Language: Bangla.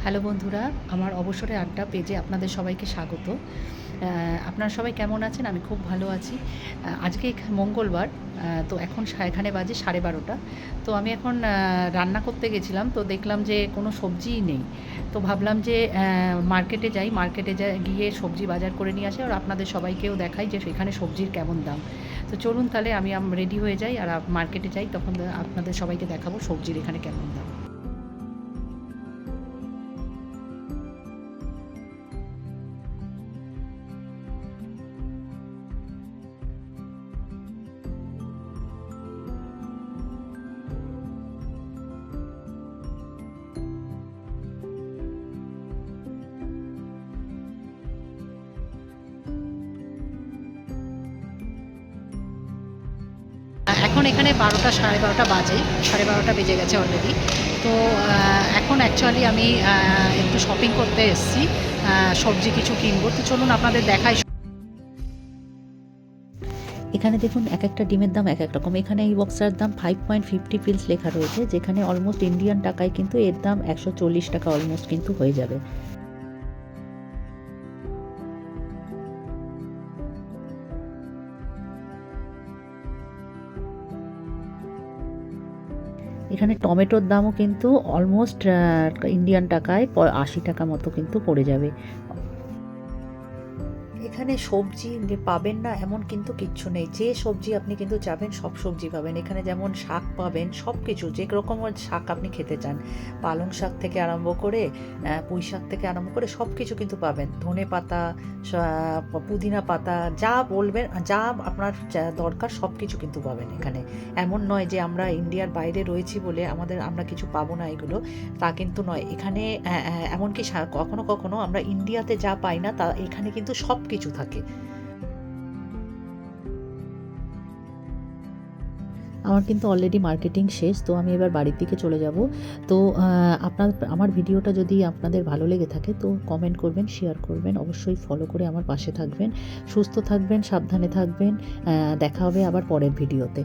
হ্যালো বন্ধুরা, আমার অবসরে আড্ডা পেজে আপনাদের সবাইকে স্বাগত। আপনারা সবাই কেমন আছেন? আমি খুব ভালো আছি। আজকে মঙ্গলবার, তো এখন এখানে বাজে 12:30। তো আমি এখন রান্না করতে গেছিলাম, তো দেখলাম যে কোনো সবজিই নেই। তো ভাবলাম যে মার্কেটে যাই, গিয়ে সবজি বাজার করে নিয়ে আসি, আর আপনাদের সবাইকেও দেখাই যে সেখানে সবজির কেমন দাম। তো চলুন তাহলে আমি রেডি হয়ে যাই আর মার্কেটে যাই, তখন আপনাদের সবাইকে দেখাবো সবজির এখানে কেমন দাম। এখন এখানে 12টা 12:30 বাজে, 12:30 বেজে গেছে অলরেডি। তো এখন অ্যাকচুয়ালি আমি একটু শপিং করতে এসেছি, সবজি কিছু কিনবো। তো চলুন আপনাদের দেখাই। এখানে দেখুন এক একটা ডিমের দাম এক এক রকম। এখানে এই বক্সটার দাম 5.50 পিলস লেখা রয়েছে, যেখানে অলমোস্ট ইন্ডিয়ান টাকায় কিন্তু এর দাম 140 টাকা অলমোস্ট কিন্তু হয়ে যাবে। এখানে টমেটোর দামও কিন্তু অলমোস্ট ইন্ডিয়ান টাকায় 80 টাকা মতো কিন্তু পড়ে যাবে। এখানে সবজি পাবেন না এমন কিন্তু কিচ্ছু নেই। যে সবজি আপনি কিন্তু চাবেন সব সবজি পাবেন এখানে। যেমন শাক পাবেন, সব কিছু যে রকমের শাক আপনি খেতে চান, পালং শাক থেকে আরম্ভ করে পুঁই শাক থেকে আরম্ভ করে সব কিছু কিন্তু পাবেন। ধনে পাতা, পুদিনা পাতা, যা বলবেন, যা আপনার দরকার সব কিছু কিন্তু পাবেন এখানে। এমন নয় যে আমরা ইন্ডিয়ার বাইরে রয়েছি বলে আমরা কিছু পাবো না, এগুলো তা কিন্তু নয়। এখানে এমনকি কখনো কখনো আমরা ইন্ডিয়াতে যা পাই না তা এখানে কিন্তু সব কিছু থাকে। আমার কিন্তু অলরেডি মার্কেটিং শেষ, তো আমি এবার বাড়ির দিকে চলে যাব। তো আমার ভিডিওটা যদি আপনাদের ভালো লেগে থাকে তো কমেন্ট করবেন, শেয়ার করবেন, অবশ্যই ফলো করে আমার পাশে থাকবেন। সুস্থ থাকবেন, সাবধানে থাকবেন। দেখা হবে আবার পরের ভিডিওতে।